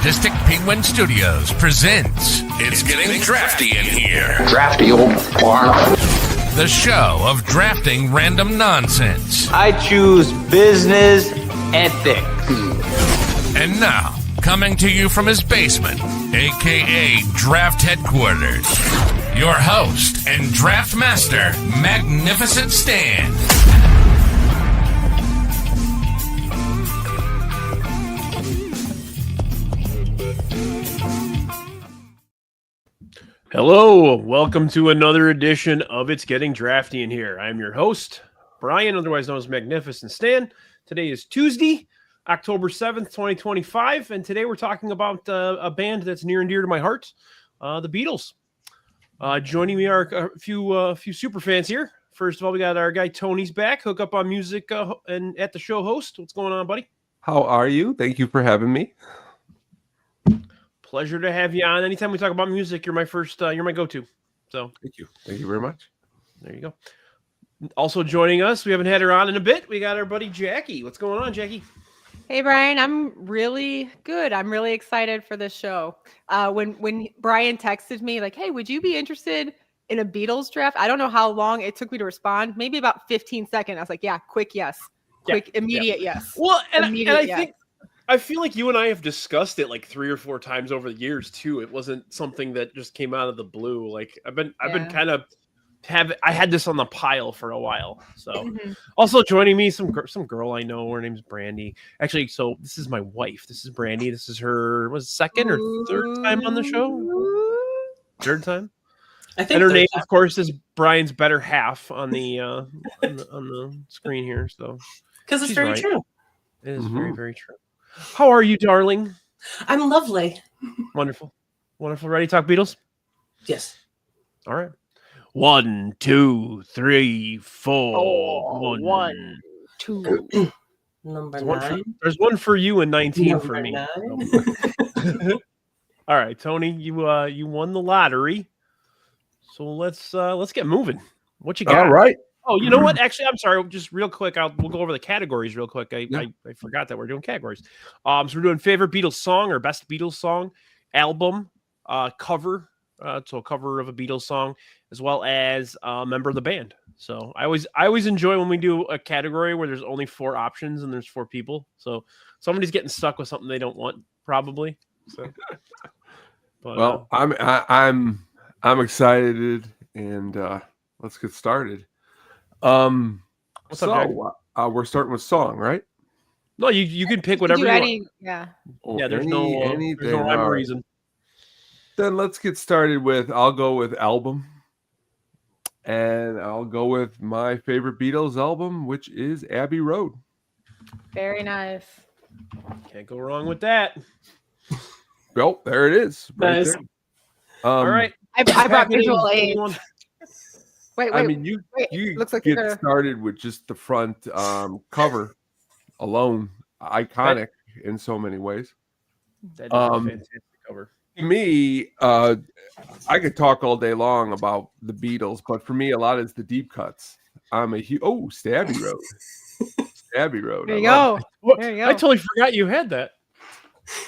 Artistic Penguin Studios presents It's Getting Drafty in Here. Drafty old barn. The show of drafting random nonsense. I choose business ethics. And now, coming to you from his basement, a.k.a. Draft Headquarters, your host and draft master, Magnificent Stan. Hello, welcome to another edition of It's Getting Drafty in Here. I'm your host, Brian, otherwise known as Magnificent Stan. Today is Tuesday, October 7th, 2025, and today we're talking about a band that's near and dear to my heart, the Beatles. Joining me are a few super fans here. First of all, we got our guy Tony's back, hook up on music and at the show host. What's going on, buddy? How are you? Thank you for having me. Pleasure to have you on. Anytime we talk about music, you're my go-to. So Thank you very much. There you go. Also joining us, we haven't had her on in a bit. We got our buddy Jacki. What's going on, Jacki? Hey, Brian. I'm really good. I'm really excited for this show. When Brian texted me like, hey, would you be interested in a Beatles draft? I don't know how long it took me to respond. Maybe about 15 seconds. I was like, yeah, quick yes. Quick, immediate yes. Well, and I yes. think I feel like you and I have discussed it like 3 or 4 times over the years too. It wasn't something that just came out of the blue. Like I've been kind of I had this on the pile for a while. So also joining me, some girl I know. Her name's Brandi. Actually, so this is my wife. This is Brandi. This is her second or third time on the show. Third time. I think. And her name, of course, is Brian's better half on the on the screen here. So because it's very true. It is very, very true. How are you, darling? I'm lovely. Wonderful. Ready to talk Beatles? Yes. All right. 1, 2, 3, 4. Oh, 1, 2. Number 9. There's one for you and 19 Number for me. 9. All right, Tony, you won the lottery. So let's get moving. What you got? All right. Oh, you know what? Actually, I'm sorry. Just real quick, we'll go over the categories real quick. I forgot that we're doing categories. So we're doing favorite Beatles song or best Beatles song, album, cover. So a cover of a Beatles song, as well as a member of the band. So I always enjoy when we do a category where there's only 4 options and there's 4 people. So somebody's getting stuck with something they don't want, probably. So, but, well, I'm excited, and let's get started. What's up, we're starting with song, right? No, you can pick whatever you want. Yeah. Yeah, there's no rhyme or reason. Then let's get started with, I'll go with album. And I'll go with my favorite Beatles album, which is Abbey Road. Very nice. Can't go wrong with that. Well, there it is. Right Nice. there. All right. I brought visual aids. Wait. I mean, you looks like get started with just the front cover alone. Iconic in so many ways. That is a fantastic cover. To me, I could talk all day long about the Beatles, but for me, a lot is the deep cuts. I'm a huge Stabby Road. Stabby Road. There you go. I totally forgot you had that.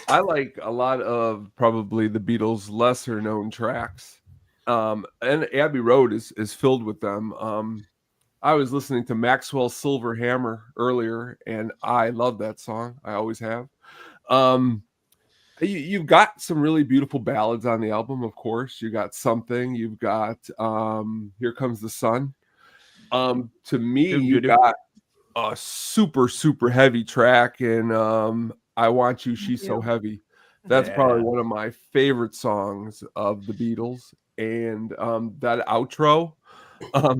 I like a lot of probably the Beatles' lesser known tracks. And Abbey Road is filled with them. I was listening to Maxwell's Silver Hammer earlier, and I love that song. I always have. You've got some really beautiful ballads on the album, of course. You got Something. You've got Here Comes the Sun. To me, you got a super, super heavy track in I Want You, She's So Heavy. That's probably one of my favorite songs of the Beatles. And that outro, I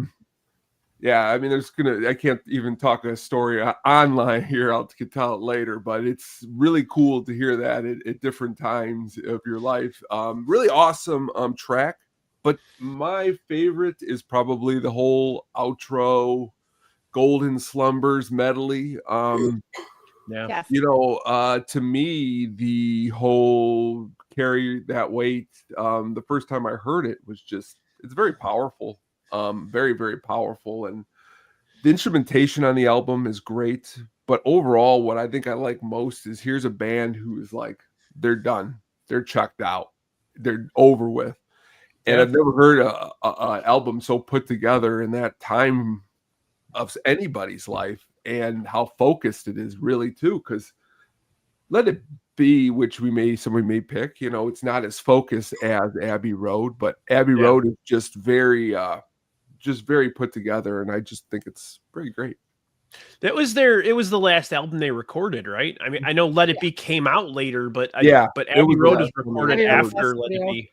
mean, I can't even talk a story online here. I'll tell it later, but it's really cool to hear that at different times of your life. Really awesome track. But my favorite is probably the whole outro, Golden Slumbers medley. Yes. To me, the whole Carry That Weight, the first time I heard it was it's very powerful. Very, very powerful. And the instrumentation on the album is great. But overall, what I think I like most is here's a band who is like they're done. They're checked out. They're over with. And I've never heard a album so put together in that time of anybody's life, and how focused it is really too. Because Let It Be, which somebody may pick, it's not as focused as Abbey Road, but Abbey Road is just very put together, and I just think it's pretty great. It was the last album they recorded, right? I mean, I know Let It Be came out later, but Abbey Road was recorded after Let It Be.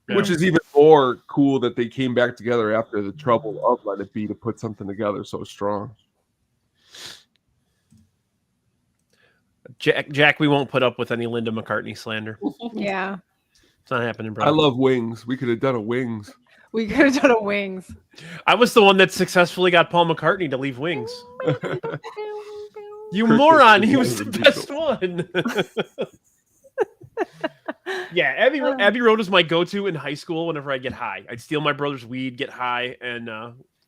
Yeah. Which is even more cool that they came back together after the trouble of Let It Be to put something together so strong. Jack, we won't put up with any Linda McCartney slander. Yeah. It's not happening, bro. I love Wings. We could have done a Wings. We could have done a Wings. I was the one that successfully got Paul McCartney to leave Wings. You moron. He was the best one. Yeah, Abbey Road was my go-to in high school whenever I get high. I'd steal my brother's weed, get high, and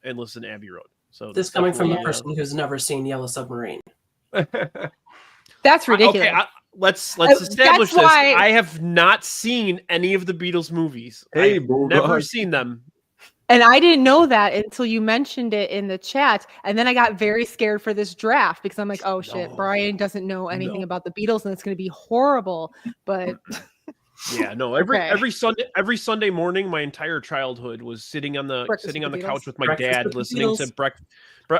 listen to Abbey Road. So this coming from a person who's never seen Yellow Submarine. That's ridiculous. Okay, let's establish this. I have not seen any of the Beatles movies. I've never seen them. And I didn't know that until you mentioned it in the chat. And then I got very scared for this draft because I'm like, oh shit, Brian doesn't know anything about the Beatles and it's going to be horrible. But yeah, no, every Sunday morning, my entire childhood was sitting on the couch with my dad listening to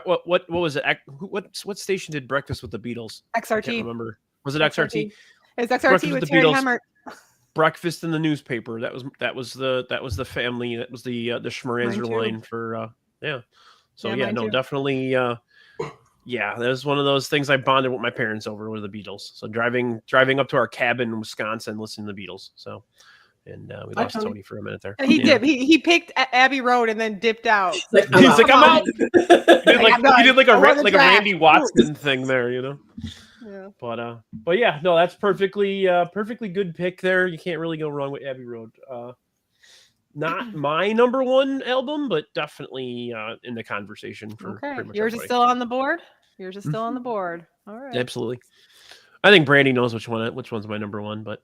what was it? What station did Breakfast with the Beatles? XRT. I can't remember. Was it XRT? It's XRT with Terry Hemmert. Breakfast in the newspaper. That was the family. That was the Schmeranzer line for So definitely. Yeah, that was one of those things I bonded with my parents over were the Beatles. So driving up to our cabin in Wisconsin, listening to the Beatles. So, and we lost Tony for a minute there. He did. He picked Abbey Road and then dipped out. He's like, I'm out. He did like a Randy Watson thing there, Yeah. But yeah, no, that's perfectly good pick there. You can't really go wrong with Abbey Road. Not my number one album, but definitely in the conversation for pretty much yours everybody. Is still on the board. Yours is still on the board. All right. Absolutely. I think Brandi knows which one's my number one, but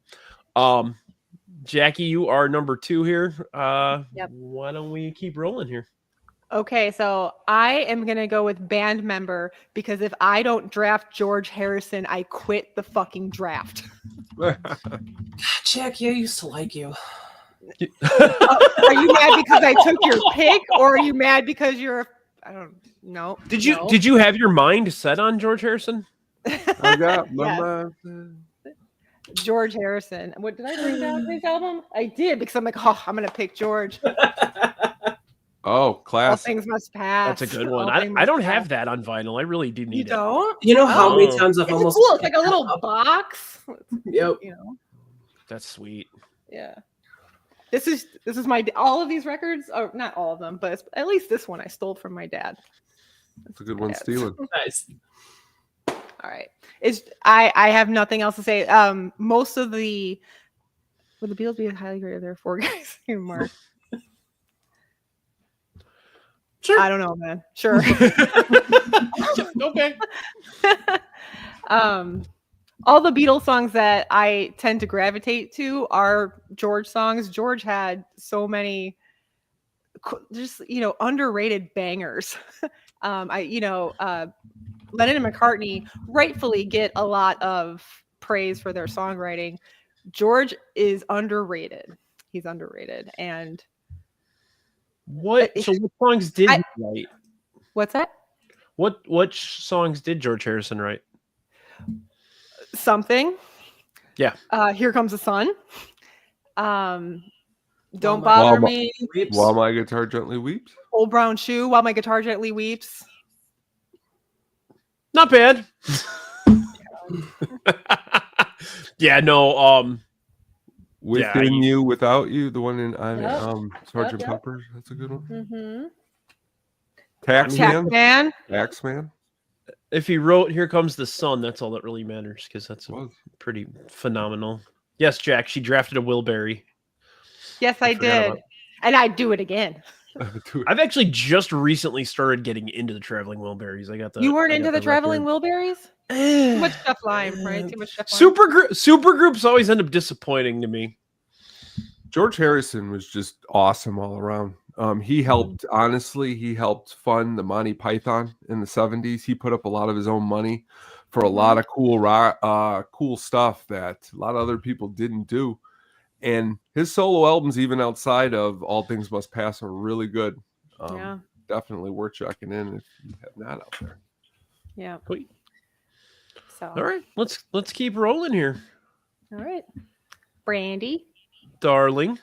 Jackie, you are number two here. Yep. Why don't we keep rolling here? Okay, so I am going to go with band member because if I don't draft George Harrison, I quit the fucking draft. Jackie, I used to like you. Are you mad because I took your pick, or are you mad because I don't know. Did you have your mind set on George Harrison? I got my mind. George Harrison. What did I bring down his album? I did because I'm like, I'm gonna pick George. Oh, class. All things must pass. That's a good one. I don't have that on vinyl. I really do need it. You don't? You know how many times I've almost cool. It's like a little box. Yep. That's sweet. Yeah. This is my all of these records, or not all of them, but at least this one I stole from my dad. That's a good one, stealing. Nice. All right. I have nothing else to say. Most of the would the Beatles be highly rated? There are four guys here, Mark. Sure. I don't know, man. Sure. Okay. All the Beatles songs that I tend to gravitate to are George songs. George had so many just, underrated bangers. Lennon and McCartney rightfully get a lot of praise for their songwriting. George is underrated. He's underrated. And what songs did he write? What's that? What songs did George Harrison write? Something. Yeah. Here Comes the Sun. Don't Bother Me. While My Guitar Gently Weeps. Old Brown Shoe. While My Guitar Gently Weeps. Not bad. Yeah, no. Within You, Without You, the one in Sgt. Pepper's. That's a good one. Mm-hmm. Taxman. If he wrote Here Comes the Sun, that's all that really matters because that's pretty phenomenal. Yes, Jack, she drafted a Wilbury. Yes, I did. And I'd do it again. I've actually just recently started getting into the traveling Wilburys. You weren't into the traveling Wilburys? Too much Chef Lime, right? Too much Chef Lime. Supergroups always end up disappointing to me. George Harrison was just awesome all around. He helped, honestly, he helped fund the Monty Python in the 70s. He put up a lot of his own money for a lot of cool stuff that a lot of other people didn't do. And his solo albums, even outside of All Things Must Pass, are really good. Definitely worth checking in if you have not out there. Yeah. Sweet. So. All right, let's keep rolling here. All right. Brandi. Darling.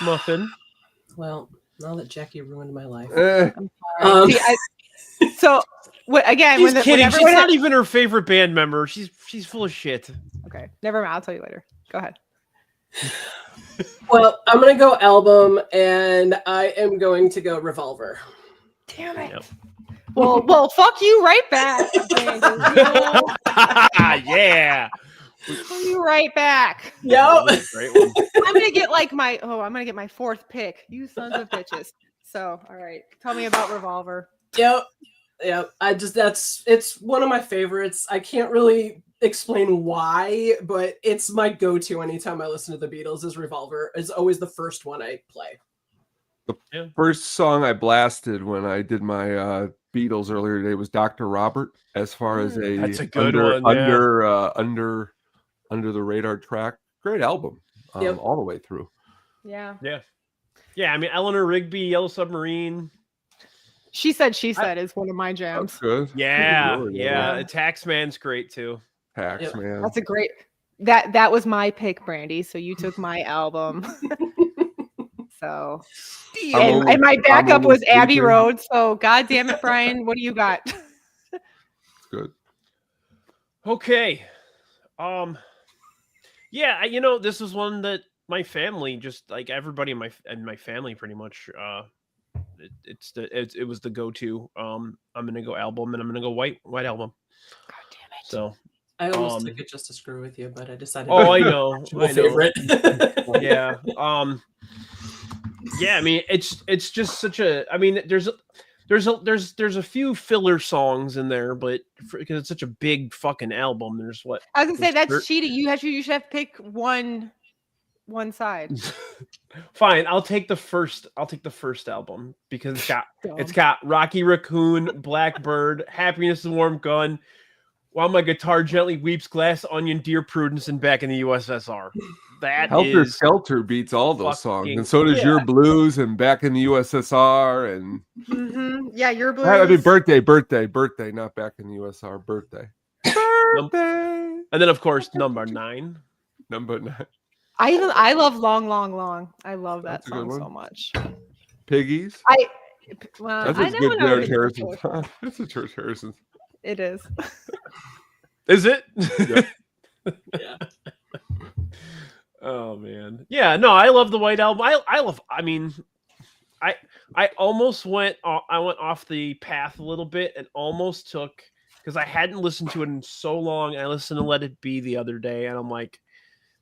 Muffin. Well, now that Jacki ruined my life. So again, she's kidding. She's not even her favorite band member. She's full of shit. Okay, never mind. I'll tell you later. Go ahead. Well, I'm gonna go album, and I am going to go Revolver. Damn it. Yep. Well, fuck you right back. Yeah. You right back. Yep. Great one. I'm gonna get my fourth pick. You sons of bitches. So, all right. Tell me about Revolver. Yep. It's one of my favorites. I can't really explain why, but it's my go-to anytime I listen to the Beatles is Revolver. It's always the first one I play. The first song I blasted when I did my Beatles earlier today was Dr. Robert, as far as that's a good one. Under the radar track. Great album. All the way through. Yeah. I mean, Eleanor Rigby, Yellow Submarine. She said is one of my jams. That's good. Yeah. Taxman's great too. Taxman. That's a great. That was my pick, Brandi. So you took my album. So, and my backup was Abbey Road. So, God damn it, Brian, what do you got? It's good. Okay. Yeah, this was one that my family, just like everybody in my family, pretty much. It was the go-to. I'm gonna go album, and I'm gonna go white album. God damn it! So I almost took it just to screw with you, but I decided. Oh, I know. My favorite. Yeah. Yeah. I mean, it's just such a. I mean, there's a few filler songs in there, but because it's such a big fucking album, there's what I was gonna say that's cheating. You should have to pick one side. Fine, I'll take the first album because it's got Rocky Raccoon, Blackbird, Happiness and Warm Gun, While My Guitar Gently Weeps, Glass Onion, Dear Prudence, and Back in the USSR. That Helter is Skelter beats all those songs, and so does Your Blues and Back in the USSR and Your Blues. I mean birthday, not Back in the USSR. Birthday. And then of course number 9. I love Long, Long, Long. I love that song so much. Piggies. That's a good George Harrison song. That's a George Harrison. It is. Is it? Yeah. Oh man. Yeah, no, I love the White Album. I almost went off the path a little bit and almost took, because I hadn't listened to it in so long. I listened to Let It Be the other day and I'm like,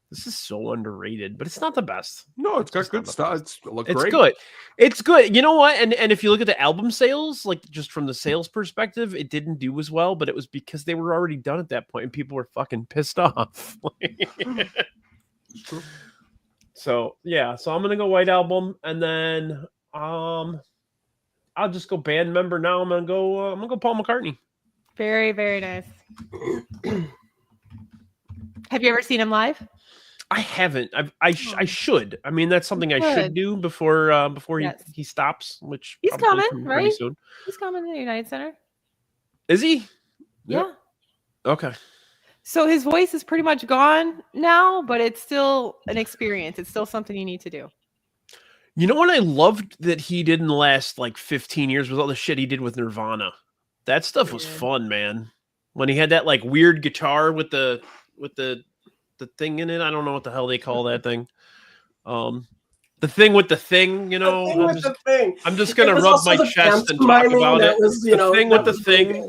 this is so underrated, but it's not the best. No, it's got good stuff. It's great. Good. It's good. You know what? And if you look at the album sales, like just from the sales perspective, it didn't do as well, but it was because they were already done at that point and people were fucking pissed off. So I'm gonna go White Album, and then I'll just go band member now. I'm gonna go Paul McCartney. Very, very nice. Have you ever seen him live? I haven't. I should. I mean, that's something I should do before he stops. Which he's coming, right? Soon. He's coming to the United Center. Is he? Yeah. Okay. So his voice is pretty much gone now, but it's still an experience. It's still something you need to do. You know what I loved that he did in the last like 15 years was all the shit he did with Nirvana. That stuff was fun, man. When he had that like weird guitar with the thing in it. I don't know what the hell they call that thing. The thing with the thing, I'm just gonna rub my chest and talk about it. The thing with the thing,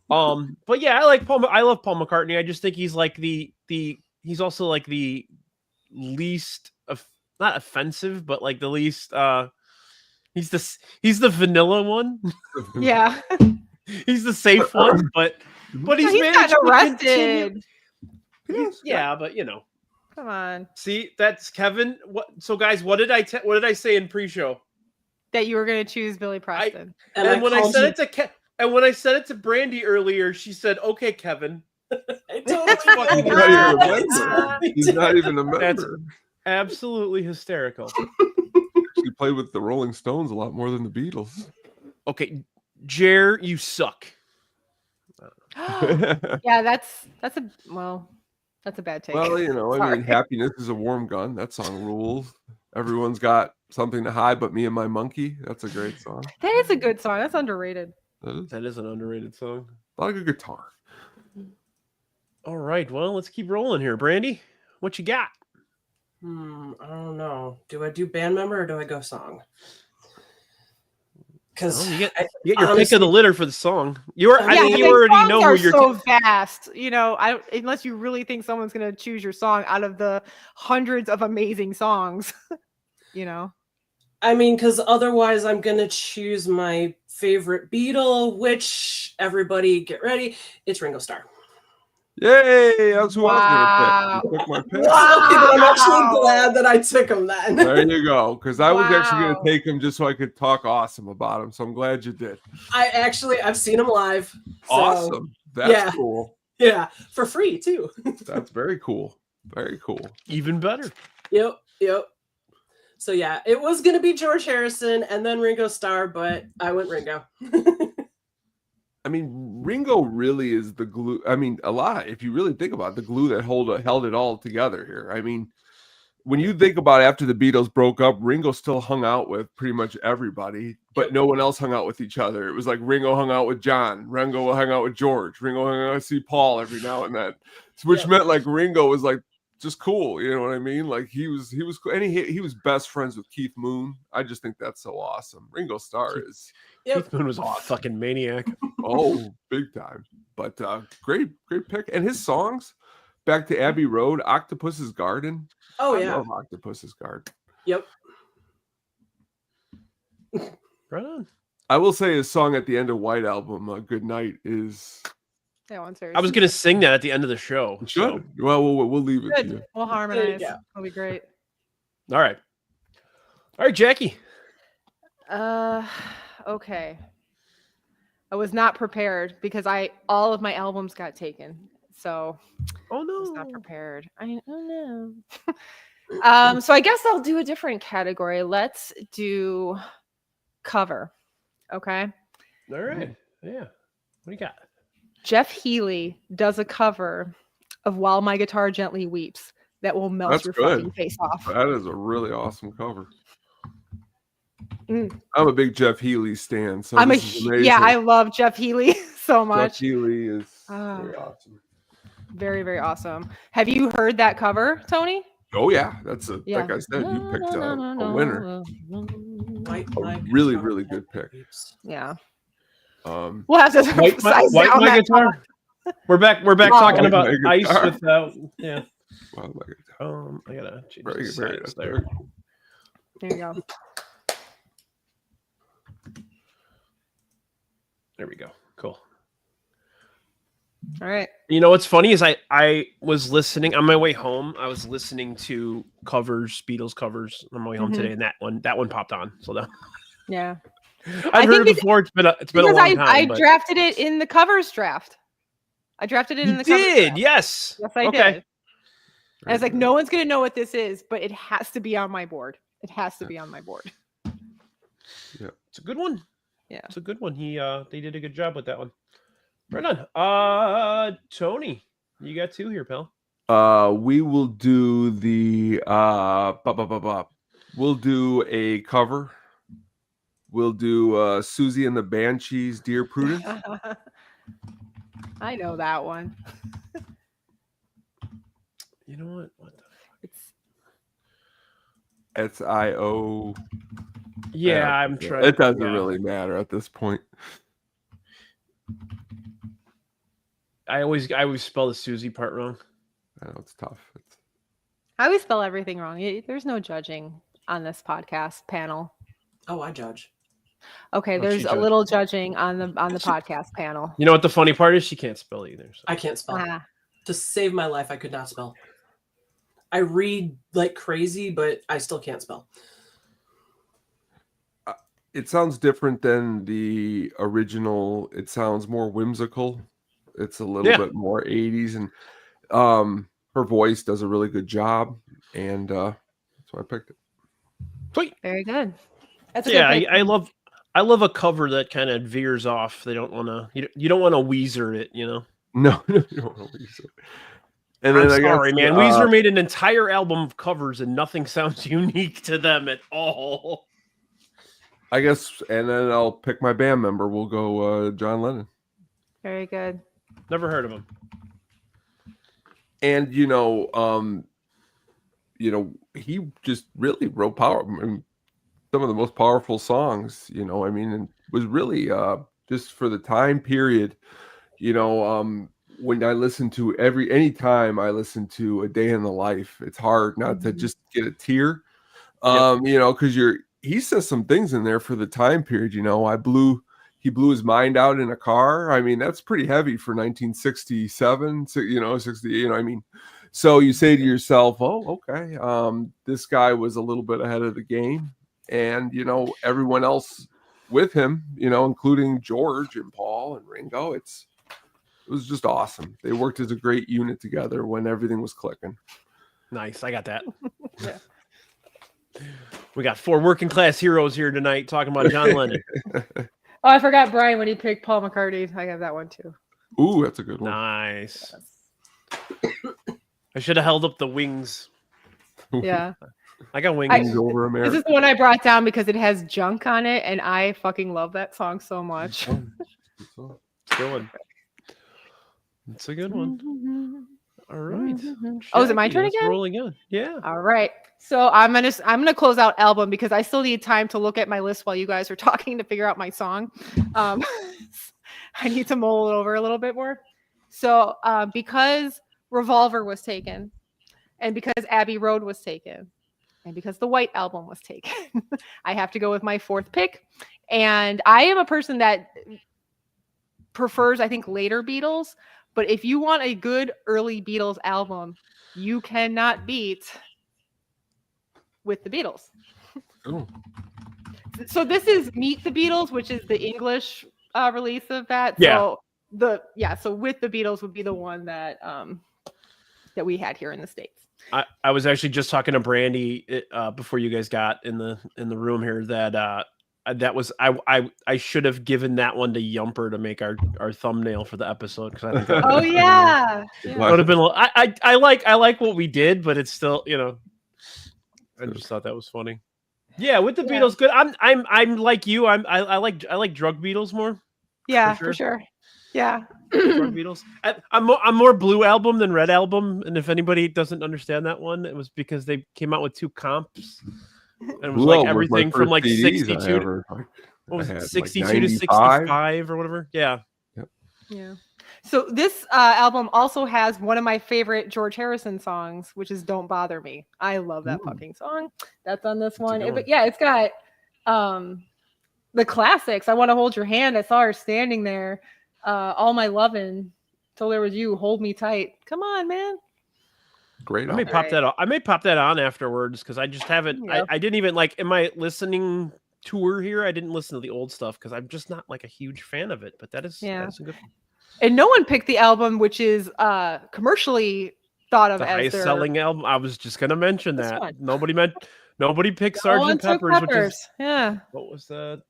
But yeah, I love Paul McCartney. I just think he's like he's also like the least not offensive, but like the least he's the vanilla one. Yeah. He's the safe one, but But he's got arrested. Yeah, but you know. Come on. See, that's Kevin. What? So, guys, what did I say in pre-show? That you were going to choose Billy Preston. And when I said it to when I said it to Brandi earlier, she said, "Okay, Kevin." I totally He's not even a member. That's absolutely hysterical. He played with the Rolling Stones a lot more than the Beatles. Okay, Jer, you suck. Yeah, that's a bad take. Well, you know, I mean, Happiness is a Warm Gun. That song rules. Everyone's got something to hide but me and my monkey. That's a great song. That is a good song. That's underrated. That is an underrated song. I like a guitar. All right, well, let's keep rolling here. Brandi, what you got? I don't know. Do I do band member or do I go song? Because you get your pick of the litter for the song. You already know who you're. So vast, you know. Unless you really think someone's going to choose your song out of the hundreds of amazing songs, you know. I mean, because otherwise, I'm going to choose my favorite Beatle, which everybody get ready. It's Ringo Starr. Yay! That's who I was going to pick. You took my pick. Wow. I'm actually glad that I took him then. There you go. Because I was actually going to take him just so I could talk awesome about him. So I'm glad you did. I've seen him live. So, awesome. That's cool. Yeah, for free too. That's very cool. Very cool. Even better. Yep. So yeah, it was going to be George Harrison and then Ringo Starr, but I went Ringo. I mean, Ringo really is the glue. I mean, if you really think about it, the glue that held it all together here. I mean, when you think about after the Beatles broke up, Ringo still hung out with pretty much everybody, but no one else hung out with each other. It was like Ringo hung out with John, Ringo hung out with George, Ringo hung out with Paul every now and then, which meant like Ringo was like just cool. You know what I mean? Like he was cool. And he was best friends with Keith Moon. I just think that's so awesome. Ringo Starr is. Keith Moon was a fucking maniac. Oh, big time. But great pick. And his songs, Back to Abbey Road, Octopus's Garden. Oh, I yeah. love Octopus's Garden. Yep. Right on. I will say his song at the end of White Album, Good Night, is... That one's very I was going to sing that at the end of the show. Good. So. Well, we'll leave it to you. We'll harmonize. It'll be great. All right, Jacki. Okay. I was not prepared because all of my albums got taken. So oh no. I was not prepared. Oh no. So I guess I'll do a different category. Let's do cover. Okay. All right. Yeah. What do you got? Jeff Healey does a cover of While My Guitar Gently Weeps that will melt your fucking face off. That is a really awesome cover. I'm a big Jeff Healey stan. So I love Jeff Healey so much. Jeff Healey is very awesome. Very, very awesome. Have you heard that cover, Tony? Oh yeah, that's like I said, you picked a winner. Really, really good pick. Yeah. We'll have to White My Guitar. We're back talking about ice without yeah. Wow, my guitar. I gotta change the size there. There you go. There we go. Cool. All right. You know what's funny is I was listening on my way home. I was listening to Beatles covers on my way home today, and that one popped on. So yeah, I've heard it before. It's been a long time. I drafted it in the covers draft. I drafted it in the covers draft. Yes, I did. And I was like, no one's gonna know what this is, but it has to be on my board. It has to be on my board. Yeah, it's a good one. Yeah, it's a good one. They did a good job with that one. Right on. Tony, you got two here, pal. We will do the we'll do a cover. We'll do Susie and the Banshees, Dear Prudence. I know that one. You know what? What the fuck? It's S-I-O. Yeah, I'm trying. It doesn't really matter at this point. I always spell the Susie part wrong. I know it's tough. I always spell everything wrong. There's no judging on this podcast panel. Oh, I judge. Okay, there's a little judging on the podcast panel. You know what the funny part is? She can't spell either. So. I can't spell. To save my life, I could not spell. I read like crazy, but I still can't spell. It sounds different than the original. It sounds more whimsical. It's a little bit more 80s, and her voice does a really good job, and that's why I picked it. Sweet. Very good. That's a good pick. I love a cover that kind of veers off. They don't want to. You don't want to Weezer it, you know. No, you don't want to Weezer it. And I'm sorry, man. Weezer made an entire album of covers, and nothing sounds unique to them at all. I guess, and then I'll pick my band member. We'll go John Lennon. Very good. Never heard of him. And he just really wrote some of the most powerful songs. And was really just for the time period. When I listen to anytime I listen to A Day in the Life, it's hard not to just get a tear. Because he says some things in there for the time period. He blew his mind out in a car. I mean, that's pretty heavy for 1967, 68. So you say to yourself, oh, okay, this guy was a little bit ahead of the game. And, everyone else with him, including George and Paul and Ringo, it was just awesome. They worked as a great unit together when everything was clicking. Nice. I got that. Yeah. We got 4 working class heroes here tonight talking about John Lennon. I forgot Brian when he picked Paul McCartney. I have that one too. Ooh, that's a good one. Nice. Yes. I should have held up the Wings. Yeah. I got Wings over America. This is the one I brought down because it has Junk on it, and I fucking love that song so much. It's a good one. It's a good one. All right. Oh, is it my turn again? Rolling in. Yeah. All right. So I'm gonna close out album because I still need time to look at my list while you guys are talking to figure out my song. I need to mull it over a little bit more. So because Revolver was taken, and because Abbey Road was taken, and because the White Album was taken, I have to go with my 4th pick. And I am a person that prefers, I think, later Beatles. But if you want a good early Beatles album, you cannot beat With the Beatles. Oh. So this is Meet the Beatles, which is the English release of that. Yeah. So With the Beatles would be the one that that we had here in the States. I was actually just talking to Brandi before you guys got in the room here that was I should have given that one to Yumper to make our thumbnail for the episode because I think oh yeah, would have been. I like what we did, but it's still I just thought that was funny. Yeah, With the Beatles, good. I'm like you. I like Drug Beatles more. Yeah, for sure. Yeah. Drug Beatles. I'm more Blue Album than Red Album, and if anybody doesn't understand that one, it was because they came out with 2 comps. And it was like everything from like 62 to 65 or whatever. Yeah. Yep. Yeah. So this album also has one of my favorite George Harrison songs, which is Don't Bother Me. I love that fucking song. That's on this one. But yeah, it's got the classics. I Want to Hold Your Hand. I saw her standing there. All My Lovin'. Till There Was You. Hold Me Tight. Come on, man. Great. I may pop that on afterwards because I just haven't. Yeah. I didn't even in my listening tour here. I didn't listen to the old stuff because I'm just not like a huge fan of it. But that is a good one. And no one picked the album, which is commercially thought of the as highest selling album. I was just gonna mention that. One. Nobody picked Sgt. Pepper's, which is what was that?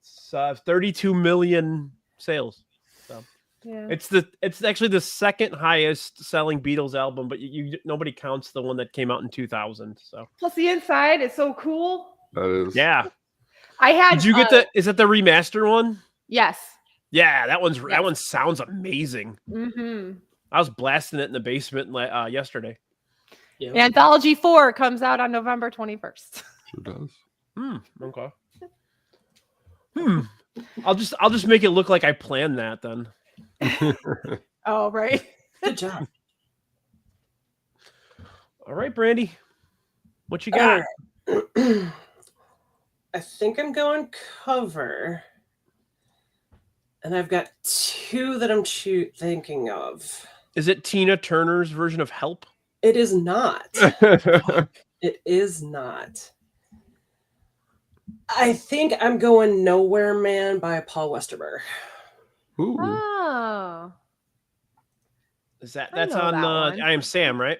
32 million sales. So. Yeah. It's actually the second highest selling Beatles album, but nobody counts the one that came out in 2000. So plus the inside is so cool. That is. Yeah. Did you get is it the remaster one? Yes. Yeah, that one sounds amazing. Mm-hmm. I was blasting it in the basement yesterday. Yeah. Anthology 4 comes out on November 21st. Sure does. Okay. I'll just make it look like I planned that then. Oh, right. Good job. All right, Brandi. What you got? I think I'm going cover. And I've got two that I'm thinking of. Is it Tina Turner's version of Help? It is not. It is not. I think I'm going Nowhere Man by Paul Westerberg. Ooh. Oh. That's know on that one. I Am Sam, right?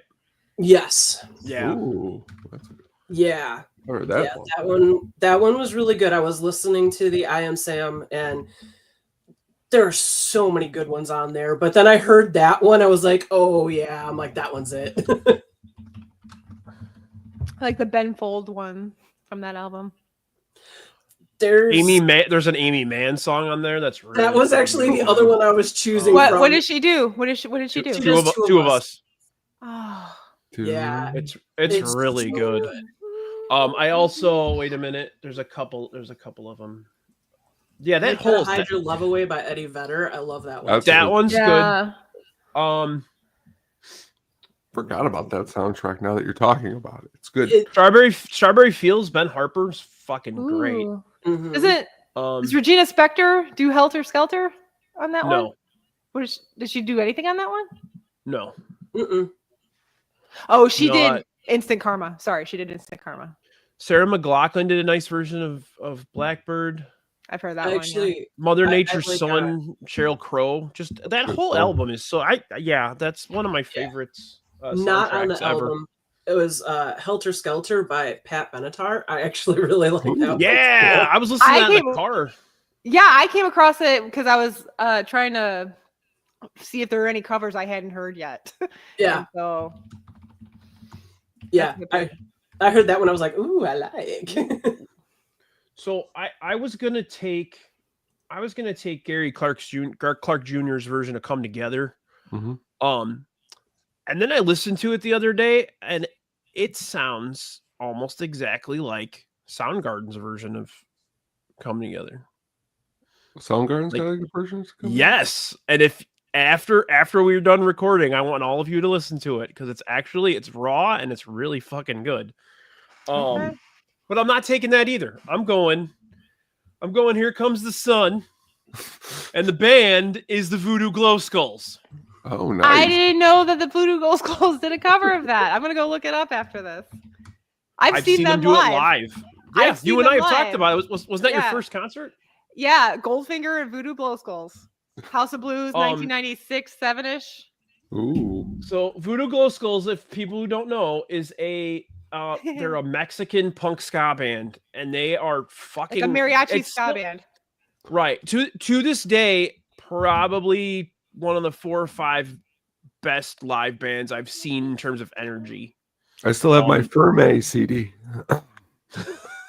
Yes. Yeah. Ooh. That's a good. Yeah. I heard that Yeah, one. that one was really good. I was listening to the I Am Sam, and there are so many good ones on there. But then I heard that one, I was like, oh yeah, I'm like, that one's it. I like the Ben Fold one from that album. There's there's an Amy Mann song on there that's really that was actually the other one I was choosing. What did she do? What did she do? Two of us. Oh. Yeah. It's really so good. I also wait a minute. There's a couple of them. Yeah, that whole Hide Your Love Away by Eddie Vedder. I love that one. That one's good. Forgot about that soundtrack now that you're talking about it. It's good. Strawberry Fields, Ben Harper's fucking great. Mm-hmm. Does Regina Spektor do Helter Skelter on that one? No. Did she do anything on that one? No. Mm-mm. Oh, she did Instant Karma. Sorry, she did Instant Karma. Sarah McLachlan did a nice version of Blackbird. I've heard that one. Actually, Mother Nature's Son, Sheryl Crow. Just that whole album is so. That's one of my favorites. Not on the ever. album. It was Helter Skelter by Pat Benatar. I actually really like that one. Yeah, I was listening to that in the car. Yeah, I came across it because I was trying to see if there were any covers I hadn't heard yet. Yeah. So. Yeah, I heard that one. I was like, ooh, I like. So I was gonna take Gary Clark Jr.'s version of Come Together. Mm-hmm. And then I listened to it the other day, and it sounds almost exactly like Soundgarden's version of Come Together. Soundgarden's got good versions? Yes, and if after we're done recording, I want all of you to listen to it because it's raw and it's really fucking good. Okay. But I'm not taking that either. I'm going Here Comes the Sun, and the band is the Voodoo Glow Skulls. Oh, nice. I didn't know that the Voodoo Glow Skulls did a cover of that. I'm gonna go look it up after this. I've seen them do live. it live. Yeah, you and I have talked about it. Was that your first concert? Yeah, Goldfinger and Voodoo Glow Skulls. House of Blues, 1996, 7-ish. Ooh. So Voodoo Glow Skulls, if people who don't know, is they're a Mexican punk ska band, and they are fucking like a mariachi ska band. Right. To this day, probably one of the 4 or 5 best live bands I've seen in terms of energy. I still have my Ferme CD.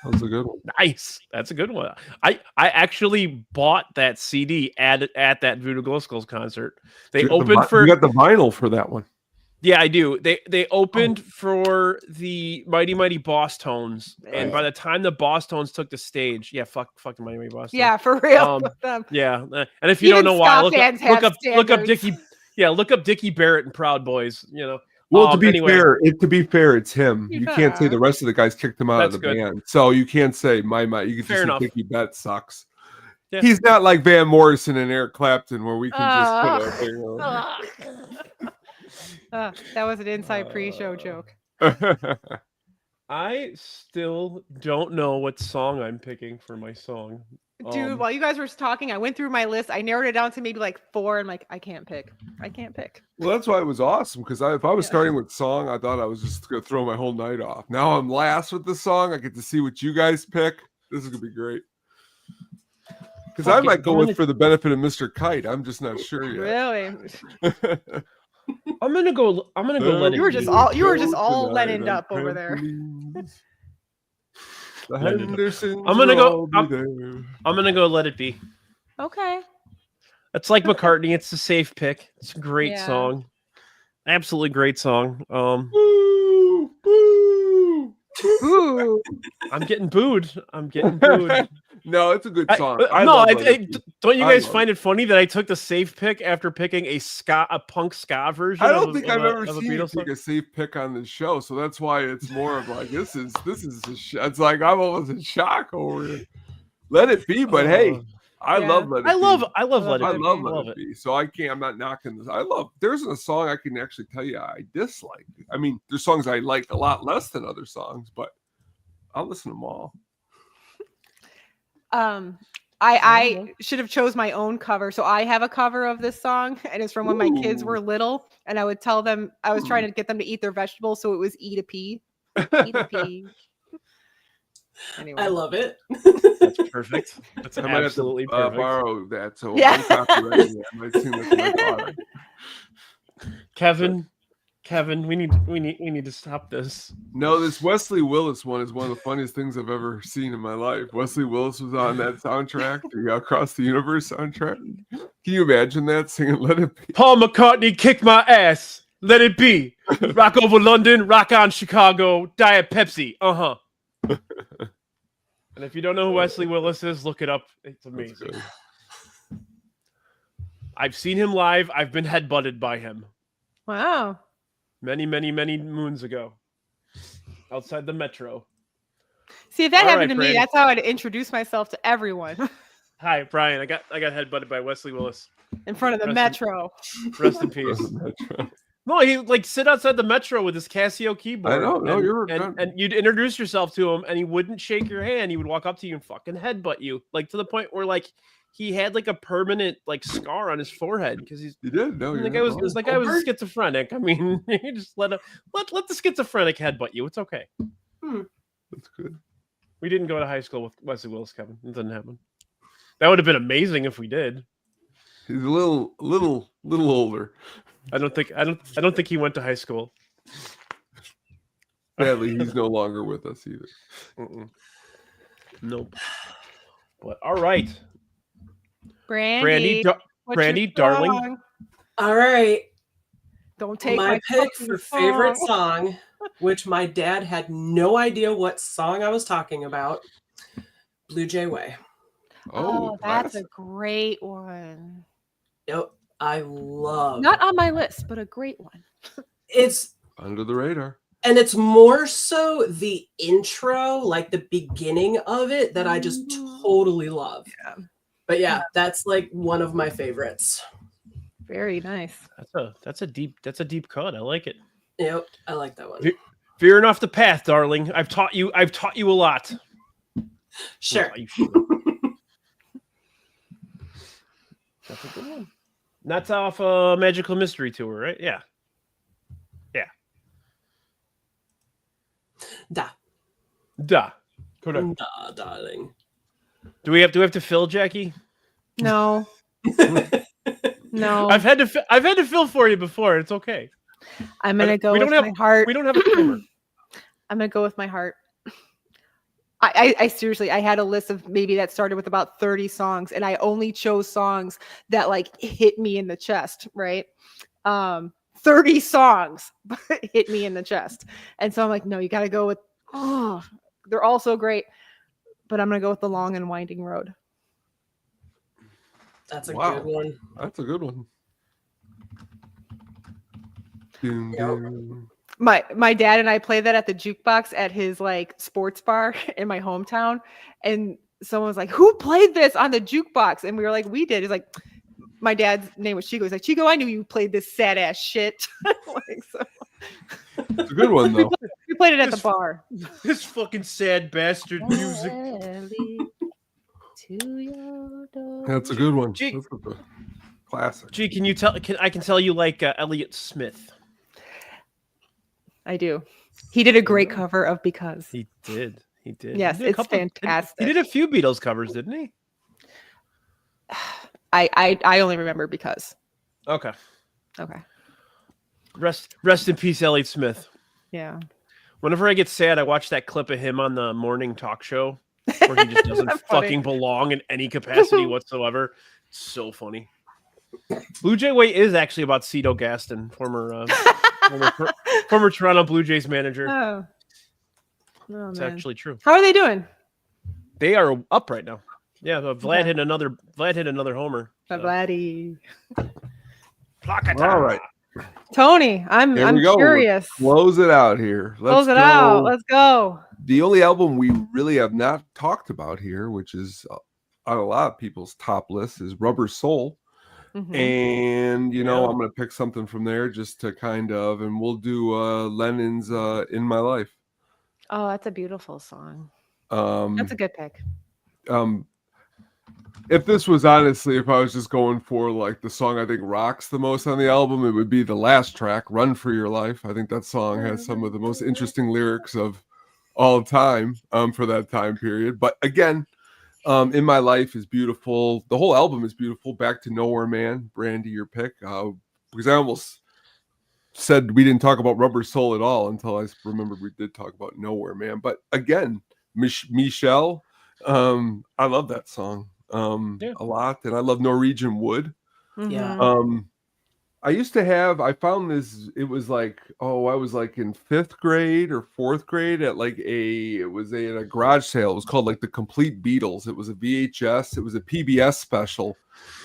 That was a good one. Nice. That's a good one. I actually bought that CD at that Voodoo Glow Skulls concert. They opened for. You got the vinyl for that one. Yeah, I do. They opened for the Mighty Mighty Boss Tones, and by the time the Boss Tones took the stage, fuck the Mighty Mighty Boss Tones. Yeah, for real. With them. Yeah, and if you don't know why, look up Dickie. Yeah, look up Dickie Barrett and Proud Boys. You know. Well, to be fair, it's him. You can't say the rest of the guys kicked him out of the band, so you can't say my. You can just say Dickie Barrett sucks. Yeah. He's not like Van Morrison and Eric Clapton, where we can just put that was an inside pre-show joke. I still don't know what song I'm picking for my song. Dude, while you guys were talking, I went through my list. I narrowed it down to maybe like 4. I'm like, I can't pick. Well, that's why it was awesome, because if I was starting with song, I thought I was just going to throw my whole night off. Now I'm last with the song. I get to see what you guys pick. This is going to be great. Because I might go with For the Benefit of Mr. Kite. I'm just not sure yet. Really? I'm gonna go let it. You were just all Lennoned up over there. The Hendersons. I'm gonna go Let It Be. Okay. It's like McCartney. It's a safe pick. It's a great song. Absolutely great song. Boo, boo. Boo. I'm getting booed. No, it's a good song. Don't you guys find it funny that I took the safe pick after picking a punk ska version? I don't think I've ever seen you take a safe pick on the show, so that's why it's more of like this is it's like I'm almost in shock over it. Let It Be, but hey, I love Let It Be. I love Let It Be. I love Let It Be. So I'm not knocking this. There's a song I can actually tell you I dislike. I mean, there's songs I like a lot less than other songs, but I'll listen to them all. I should have chose my own cover. So I have a cover of this song, and it's from when my kids were little, and I would tell them, I was trying to get them to eat their vegetables, so it was eat a pea. Eat a pea. Anyway. I love it. That's perfect. That's absolutely perfect. Borrow that, so Yeah. I'm copyrighting it. I might sing this to my daughter. Kevin, we need to stop this. No, this Wesley Willis one is one of the funniest things I've ever seen in my life. Wesley Willis was on that soundtrack, the Across the Universe soundtrack. Can you imagine that, singing Let It Be? Paul McCartney, kick my ass. Let it be. Rock over London, rock on Chicago, Diet Pepsi. And if you don't know who Wesley Willis is, look it up. It's amazing. I've seen him live. I've been headbutted by him. Wow. Many, many, many moons ago. Outside the metro. See, if that All happened right, to me, Brandi. that's how I'd introduce myself to everyone. Hi, Brian. I got headbutted by Wesley Willis. In front of the metro. Rest in peace. No, he like sit outside the metro with his Casio keyboard. I know. No, and you'd introduce yourself to him, and he wouldn't shake your hand. He would walk up to you and fucking headbutt you, like to the point where like he had like a permanent like scar on his forehead because he's. You did? No, the guy was schizophrenic. I mean, you just let the schizophrenic headbutt you. It's okay. That's good. We didn't go to high school with Wesley Willis, Kevin. It didn't happen. That would have been amazing if we did. He's a little older. I don't think he went to high school. Sadly, he's no longer with us either. Nope. But all right, Brandi, Brandi, darling. All right. Don't take my pick fucking for favorite song. song, which my dad had no idea what song I was talking about. Blue Jay Way. Oh, that's a great one. Yep. I love. Not on my list, but a great one. It's under the radar. And it's more so the intro, like the beginning of it, that I just totally love. Yeah. But yeah, that's like one of my favorites. Very nice. That's a deep cut. I like it. Yep, I like that one. Veering off the path, darling. I've taught you a lot. Sure. That's a good one. That's off a Magical Mystery Tour, right? Yeah. Da. Correct. Da, darling. Do we have to fill, Jacki? No. No. I've had to fill for you before. It's okay. I'm gonna go with my heart. We don't have a timer. I'm gonna go with my heart. I seriously, I had a list of maybe that started with about 30 songs, and I only chose songs that like hit me in the chest, right? 30 songs hit me in the chest. And so I'm like, no, you got to go with, they're all so great, but I'm going to go with The Long and Winding Road. That's a good one. That's a good one. My dad and I played that at the jukebox at his like sports bar in my hometown, and someone was like, "Who played this on the jukebox?" And we were like, "We did." It's like, my dad's name was Chico. He's like, "Chico, I knew you played this sad ass shit." Like, so. It's a good one though. We played it at the bar. This fucking sad bastard music. That's a good one. That's a classic. Gee, can you tell? I can tell you like Elliott Smith. I do. He did a great cover of Because. He did. Yes, it's fantastic. He did a few Beatles covers, didn't he? I only remember Because. Okay. Rest in peace, Elliott Smith. Yeah. Whenever I get sad, I watch that clip of him on the morning talk show where he just doesn't fucking belong in any capacity whatsoever. It's so funny. Blue Jay Way is actually about Cito Gaston, former Toronto Blue Jays manager. Oh, it's actually true. How are they doing? They are up right now. Yeah, Vlad hit another homer. Vladdy. All right. Tony, I'm curious. Close it out here. Let's go. The only album we really have not talked about here, which is on a lot of people's top lists is Rubber Soul. Mhm. And, I'm going to pick something from there just to and we'll do Lennon's In My Life. Oh, that's a beautiful song. That's a good pick. If this was honestly, if I was just going for like the song I think rocks the most on the album, it would be the last track, Run For Your Life. I think that song has some of the most interesting lyrics of all time for that time period. But again, In My Life is beautiful. The whole album is beautiful. Back to Nowhere Man, Brandi, your pick. Because I almost said we didn't talk about Rubber Soul at all until I remembered we did talk about Nowhere Man. But again, Michelle, I love that song a lot, and I love Norwegian Wood. Yeah. I found this, it was like, I was like in 5th grade or 4th grade at like at a garage sale. It was called like The Complete Beatles. It was a VHS. It was a PBS special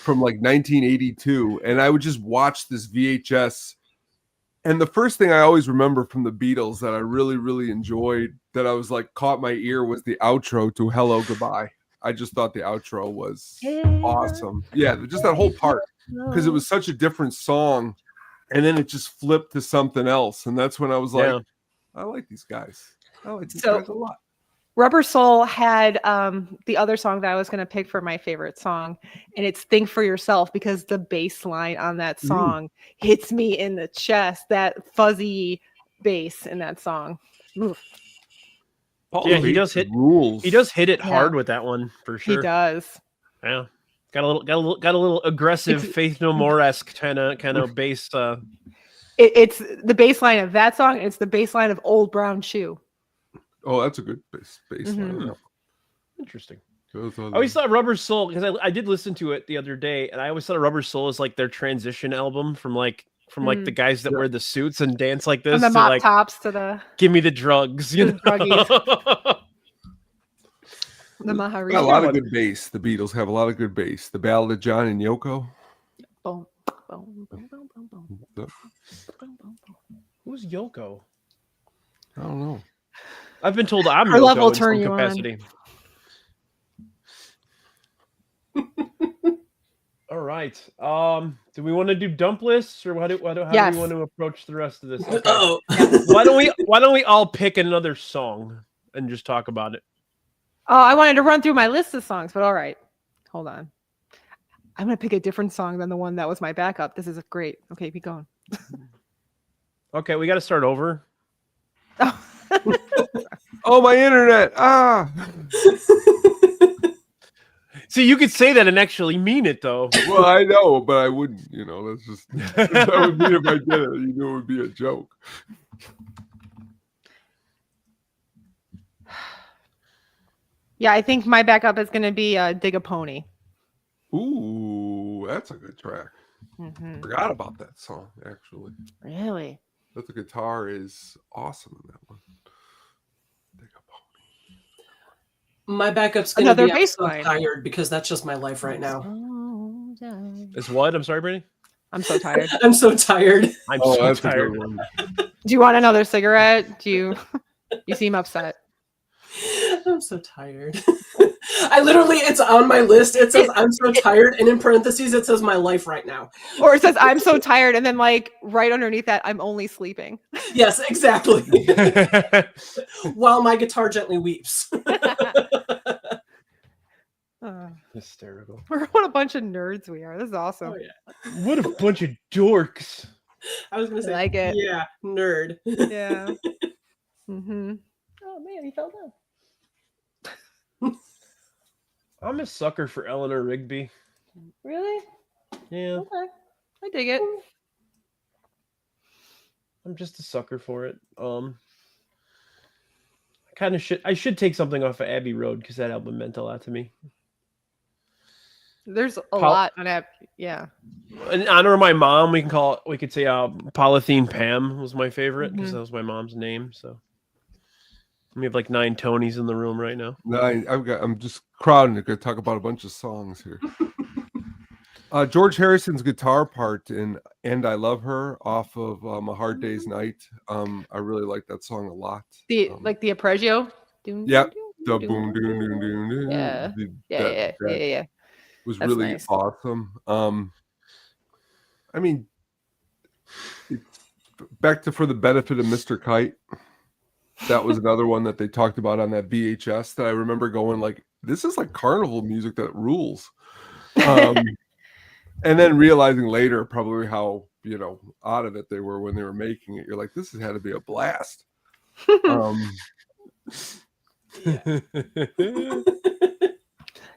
from like 1982. And I would just watch this VHS. And the first thing I always remember from the Beatles that I really, really enjoyed, that I was like caught my ear, was the outro to Hello Goodbye. I just thought the outro was awesome. Yeah, just that whole part, because it was such a different song, and then it just flipped to something else, and that's when I was like, I like these guys. I like these guys a lot. Rubber Soul had the other song that I was going to pick for my favorite song, and it's Think For Yourself, because the bass line on that song hits me in the chest, that fuzzy bass in that song. Oof. Yeah, he does hit rules. He does hit it hard with that one for sure. He does. Yeah, got a little aggressive Faith No More-esque kind of bass. It's the bass line of that song. It's the bass line of Old Brown Shoe. Oh, that's a good bass line. Interesting. I always thought Rubber Soul, because I did listen to it the other day, and I always thought Rubber Soul is like their transition album from the guys that wear the suits and dance like this, from the mop tops to the give me the drugs, you know? The Maharishi. Got a lot of good bass. The Beatles have a lot of good bass. The Ballad of John and Yoko. Boom, boom, boom, boom, boom, boom, boom, boom. Who's Yoko? I don't know. I've been told I'm Her Yoko love will in turn some you capacity. All right. Do we want to do dump lists, or how do we want to approach the rest of this? Okay. Oh, why don't we all pick another song and just talk about it? Oh, I wanted to run through my list of songs, but all right. Hold on. I'm going to pick a different song than the one that was my backup. This is great. Okay, keep going. Okay, we got to start over. Oh, my internet. See, you could say that and actually mean it, though. Well, I know, but I wouldn't. That's just that would be if I did it. It would be a joke. Yeah, I think my backup is going to be Dig a Pony. Ooh, that's a good track. Forgot about that song, actually. Really? But the guitar is awesome in that one. Dig a Pony. My backup's going to be I'm so tired, because that's just my life right now. It's what? I'm sorry, Brandi? I'm so tired. I'm so tired. I'm so tired. Do you want another cigarette? You seem upset. I'm so tired. I literally, it's on my list. It says I'm so tired, and in parentheses it says my life right now. Or it says I'm so tired, and then like right underneath that, I'm only sleeping. Yes, exactly. While my guitar gently weeps. Hysterical. What a bunch of nerds we are. This is awesome. Oh, yeah. What a bunch of dorks. I was gonna say, like it. Yeah, nerd. Yeah. Oh man, he fell down. I'm a sucker for Eleanor Rigby. Really? Yeah. Okay. I dig it. I'm just a sucker for it. I should take something off of Abbey Road, because that album meant a lot to me. There's a lot on Abbey. Yeah. In honor of my mom, we could say Polythene Pam was my favorite, because that was my mom's name. So we have like 9 Tonys in the room right now. I'm just crowding to talk about a bunch of songs here. George Harrison's guitar part in "And I Love Her" off of A Hard Day's Night. I really like that song a lot. The arpeggio. Yep. The boom, doom, doom, doom, doom. Yeah. That Yeah. was That's really nice. awesome. I mean, back to For the Benefit of Mr. Kite. That was another one that they talked about on that VHS that I remember going like, this is like carnival music that rules. And then realizing later probably how, out of it they were when they were making it. You're like, this has had to be a blast.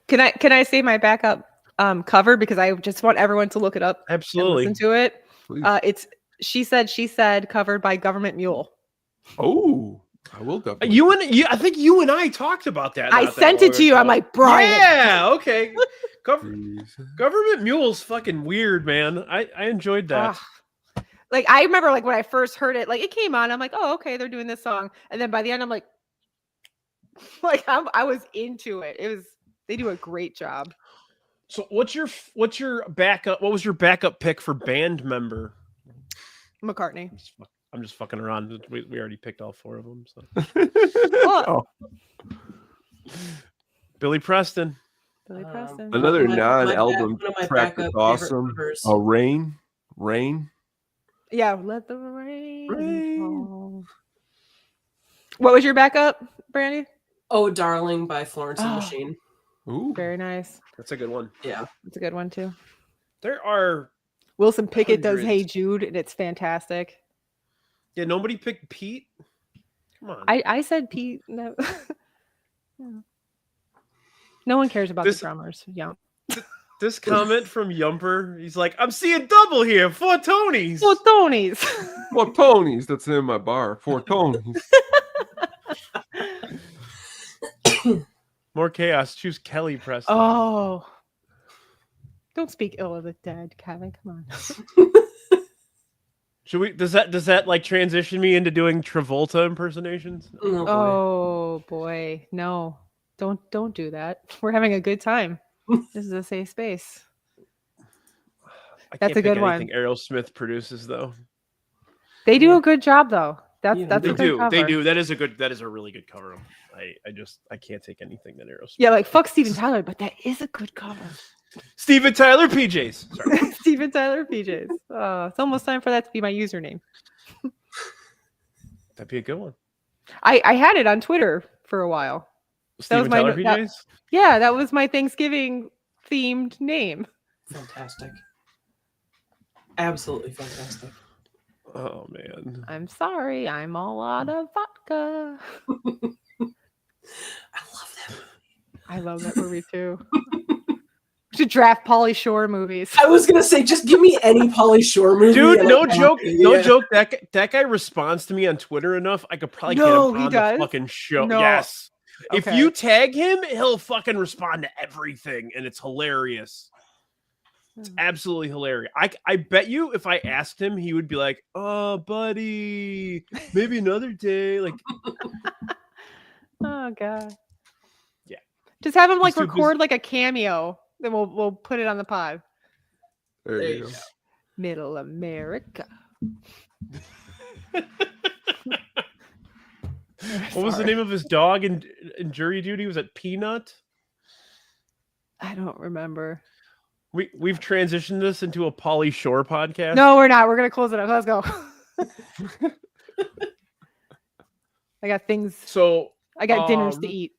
Can I say my backup cover, because I just want everyone to look it up. Absolutely. And listen to it. Please. It's She Said, covered by Government Mule. Oh, I will definitely. I think you and I talked about that. I sent it to you. I'm like, Brian. Yeah, okay. Government Mule's fucking weird, man. I enjoyed that. Like, I remember, like, when I first heard it, like, it came on, I'm like, oh, okay, they're doing this song. And then by the end, I'm like I was into it. They do a great job. So what's your backup? What was your backup pick for band member? McCartney. I'm just fucking around. We already picked all 4 of them. So. Oh. Billy Preston. Another non-album track that's awesome. Rain. Yeah, let the rain fall. What was your backup, Brandi? Oh, Darling by Florence and the Machine. Ooh. Very nice. That's a good one. Yeah. It's a good one too. There are Wilson Pickett does hundreds. Hey Jude, and it's fantastic. Yeah, nobody picked Pete. Come on. I said Pete. No. No one cares about the drummers. Yeah. This comment from Yumper, he's like, I'm seeing double here. 4 Tonys. 4 Tonys. 4 Tonys. That's in my bar. 4 Tonys. More chaos. Choose Kelly Preston. Oh. Don't speak ill of the dead, Kevin. Come on. Should we? Does that like transition me into doing Travolta impersonations? Oh boy, no! Don't do that. We're having a good time. This is a safe space. That's a good one. Aerosmith produces though. They do a good job though. That's a good cover. They do. That is a really good cover. I can't take anything that Aerosmith. Yeah, like fuck Steven Tyler, but that is a good cover. Steven Tyler PJs. Sorry. Steven Tyler PJs. It's almost time for that to be my username. That'd be a good one. I had it on Twitter for a while. Steven Tyler PJs? Yeah, that was my Thanksgiving themed name. Fantastic. Absolutely fantastic. Oh man. I'm sorry, I'm all out of vodka. I love that movie. I love that movie too. Should draft Pauly Shore movies. I was gonna say, just give me any Pauly Shore movie. Dude, no joke. That guy responds to me on Twitter enough. I could probably get him on the fucking show. No. Yes. Okay. If you tag him, he'll fucking respond to everything, and it's hilarious. It's absolutely hilarious. I bet you if I asked him, he would be like, "Oh, buddy, maybe another day." Like, oh god. Yeah. Just have him like record like a cameo. Then we'll put it on the pod. There you go. Middle America. What was the name of his dog in jury duty? Was it Peanut? I don't remember. We've transitioned this into a Pauly Shore podcast. No, we're not. We're gonna close it up. Let's go. I got things. So I got dinners to eat.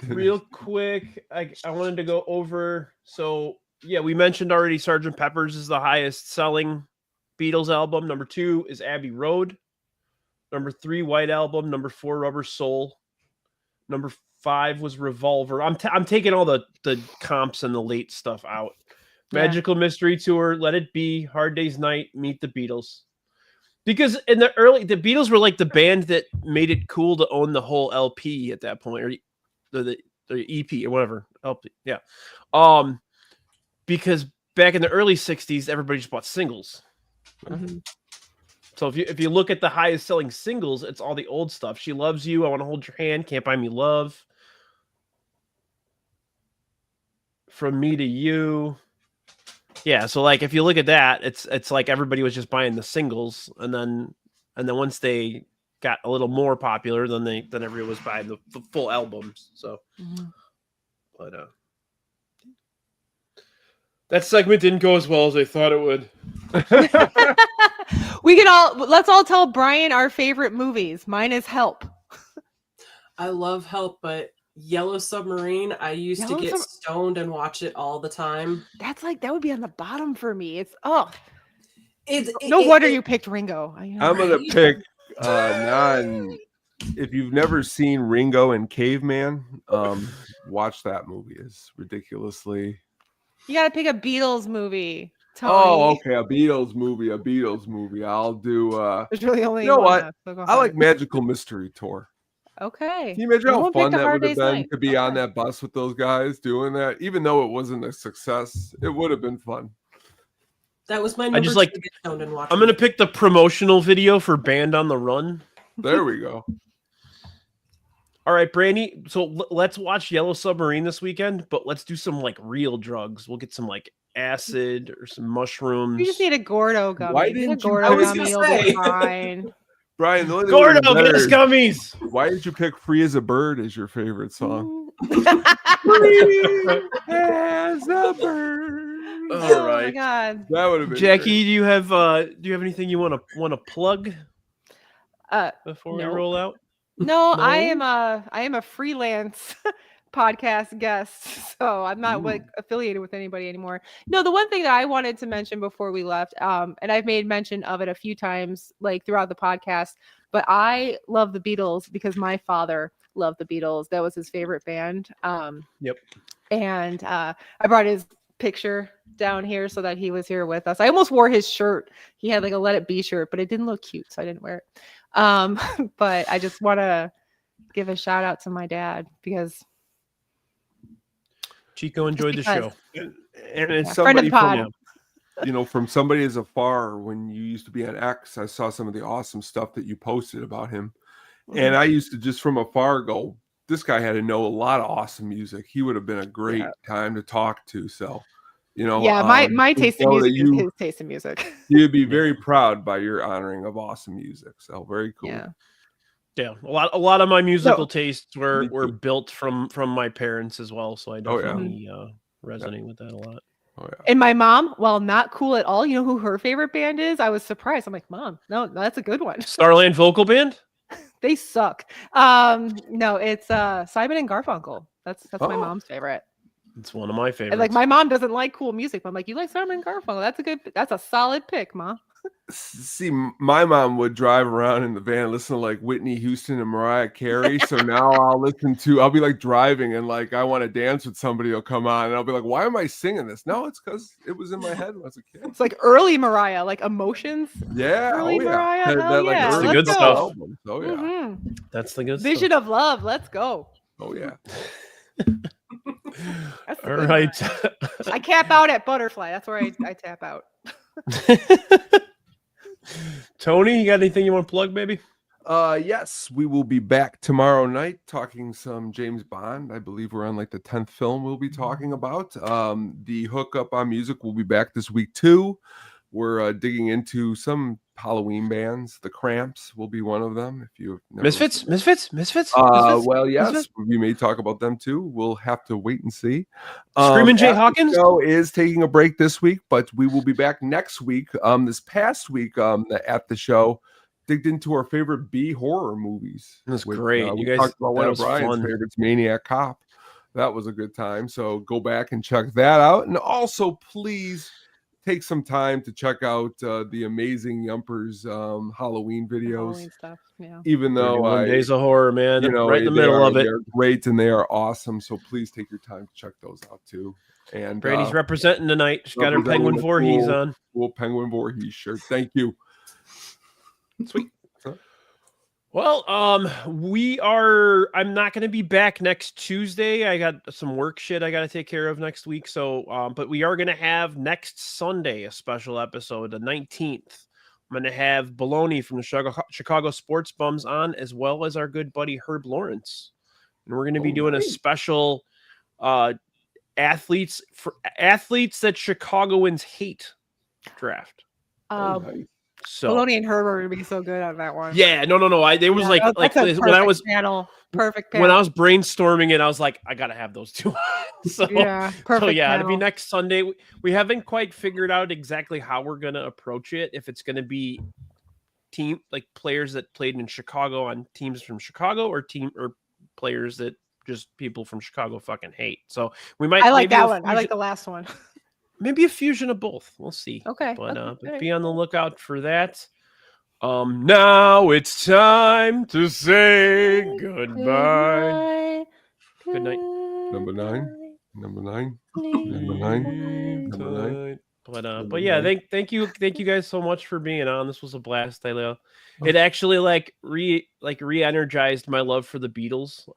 Real quick, I wanted to go over. So yeah, we mentioned already Sgt. Pepper's is the highest selling Beatles album. Number 2 is Abbey Road. Number 3, White Album. Number 4, Rubber Soul. Number 5 was Revolver. I'm taking all the comps and the late stuff out. Magical Mystery Tour, Let It Be, Hard Day's Night, Meet the Beatles. Because in the Beatles were like the band that made it cool to own the whole LP at that point, or the EP or whatever LP. Yeah. Because back in the early 60s, everybody just bought singles. Mm-hmm. So if you look at the highest selling singles, it's all the old stuff. She Loves You, I Want to Hold Your Hand, Can't Buy Me Love, From Me to You. Yeah, so like if you look at that, it's like everybody was just buying the singles, and then once they got a little more popular than everyone was buying the full albums. So, but that segment didn't go as well as I thought it would. Let's all tell Brian our favorite movies. Mine is Help. I love Help, but Yellow Submarine, I used to get stoned and watch it all the time. That would be on the bottom for me. It's no wonder you picked Ringo. I'm gonna pick if you've never seen Ringo and Caveman, watch that movie. It's ridiculously. You gotta pick a Beatles movie. Tony. Oh, okay, a Beatles movie. I'll do. There's really only. You know one what? so I like Magical Mystery Tour. Okay. Can you imagine how fun that would have been to be on that bus with those guys doing that? Even though it wasn't a success, it would have been fun. That was my number. I just like. I'm gonna pick the promotional video for Band on the Run. There we go. All right, Brandi. So let's watch Yellow Submarine this weekend, but let's do some like real drugs. We'll get some like acid or some mushrooms. You just need a Gordo gummy. Why didn't you? Gordo gummy? You'll be fine. Brian, Gordo, get us gummies. Why did you pick "Free as a Bird" as your favorite song? Free as a bird. All right. Oh my God. That would have been Jacki, great. do you have anything you want to plug before we roll out? No, I am a freelance podcast guest, so I'm not affiliated with anybody anymore. No, the one thing that I wanted to mention before we left, and I've made mention of it a few times, like throughout the podcast, but I love the Beatles because my father loved the Beatles. That was his favorite band. Yep. And I brought his picture down here so that he was here with us. I almost wore his shirt. He had like a Let It Be shirt, but it didn't look cute, so I didn't wear it. But I just want to give a shout out to my dad because Chico enjoyed the show. And it's friend of somebody the pod. from somebody as afar. When you used to be on X, I saw some of the awesome stuff that you posted about him. And I used to just from afar go, this guy had to know a lot of awesome music. He would have been a great time to talk to. So, my taste in music is his taste in music. You'd be very proud by your honoring of awesome music. So very cool. Yeah. A lot of my musical tastes were built from my parents as well. So I definitely resonate with that a lot. Oh, yeah. And my mom, while not cool at all, you know who her favorite band is? I was surprised. I'm like, Mom, no, that's a good one. Starland Vocal Band? They suck. No, it's Simon and Garfunkel. That's my mom's favorite. It's one of my favorites. And like my mom doesn't like cool music. But I'm like, you like Simon and Garfunkel? That's a solid pick, Mom. See, my mom would drive around in the van, listen to like Whitney Houston and Mariah Carey. So now I'll be like driving and like I want to dance with somebody. Will come on and I'll be like, why am I singing this? No, it's because it was in my head when I was a kid. It's like early Mariah, like Emotions. Yeah, early Mariah. That's the good stuff. Oh yeah, that's the good Vision of Love. Let's go. Oh yeah. All right. I cap out at Butterfly. That's where I tap out. Tony, you got anything you want to plug, baby? Yes, we will be back tomorrow night talking some James Bond. I believe we're on like the 10th film we'll be talking about. The Hookup on Music will be back this week too. We're digging into some Halloween bands. The Cramps will be one of them. If you Misfits. Well, yes, Misfits? We may talk about them too. We'll have to wait and see. Screaming Jay Hawkins show is taking a break this week, but we will be back next week. This past week, at the show, digged into our favorite B horror movies. That's great. You guys talked about one of Brian's favorites, Maniac Cop. That was a good time. So go back and check that out, and also please take some time to check out the amazing Yumpers Halloween videos. Halloween stuff, yeah. Even though Days of Horror, man, right in the middle of it. They're great and they are awesome. So please take your time to check those out too. And Brady's representing tonight. She's got her Penguin Voorhees on. Cool Penguin Voorhees shirt. Thank you. Sweet. Well, I'm not going to be back next Tuesday. I got some work shit I got to take care of next week. So, but we are going to have next Sunday a special episode, the 19th. I'm going to have Baloney from the Chicago Sports Bums on, as well as our good buddy Herb Lawrence. And we're going to be doing a special athletes that Chicagoans hate draft. Nice. So Maloney and Herbert would be so good on that one. Yeah, no. There was when I was perfect panel. When I was brainstorming it, I was like, I gotta have those two. So perfect. So yeah, panel. it'll be next Sunday. We haven't quite figured out exactly how we're gonna approach it. If it's gonna be players that played in Chicago on teams from Chicago, or players that just people from Chicago fucking hate. So we might. I like that one. I like the last one. Maybe a fusion of both. We'll see. Okay. But be on the lookout for that. Now it's time to say goodbye. Good night. Number nine. But yeah, thank you guys so much for being on. This was a blast. It actually re-energized my love for the Beatles.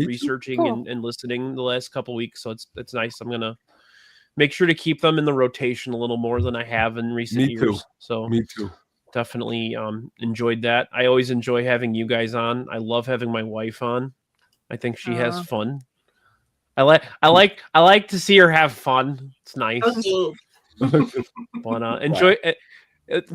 Researching and listening the last couple weeks, so it's nice. I'm gonna make sure to keep them in the rotation a little more than I have in recent years. Too. So Me too. Definitely enjoyed that. I always enjoy having you guys on. I love having my wife on. I think she has fun. I like to see her have fun. It's nice. But enjoy it.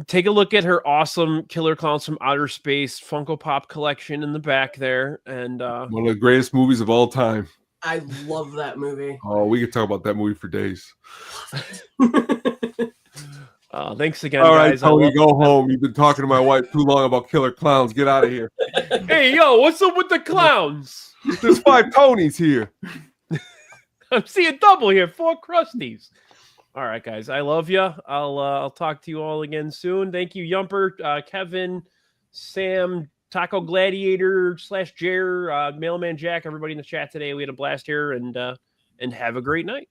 Take a look at her awesome Killer Clowns from Outer Space Funko Pop collection in the back there, and one of the greatest movies of all time. I love that movie. Oh, we could talk about that movie for days. Thanks again, all right, guys. Tony, go home. You've been talking to my wife too long about Killer Clowns. Get out of here. Hey, yo, what's up with the clowns? There's 5 Tonys here. I'm seeing double here. 4 Krusties. All right, guys. I love you. I'll talk to you all again soon. Thank you, Yumper, Kevin, Sam, Taco Gladiator / Jer, Mailman Jack, everybody in the chat today. We had a blast here, and have a great night.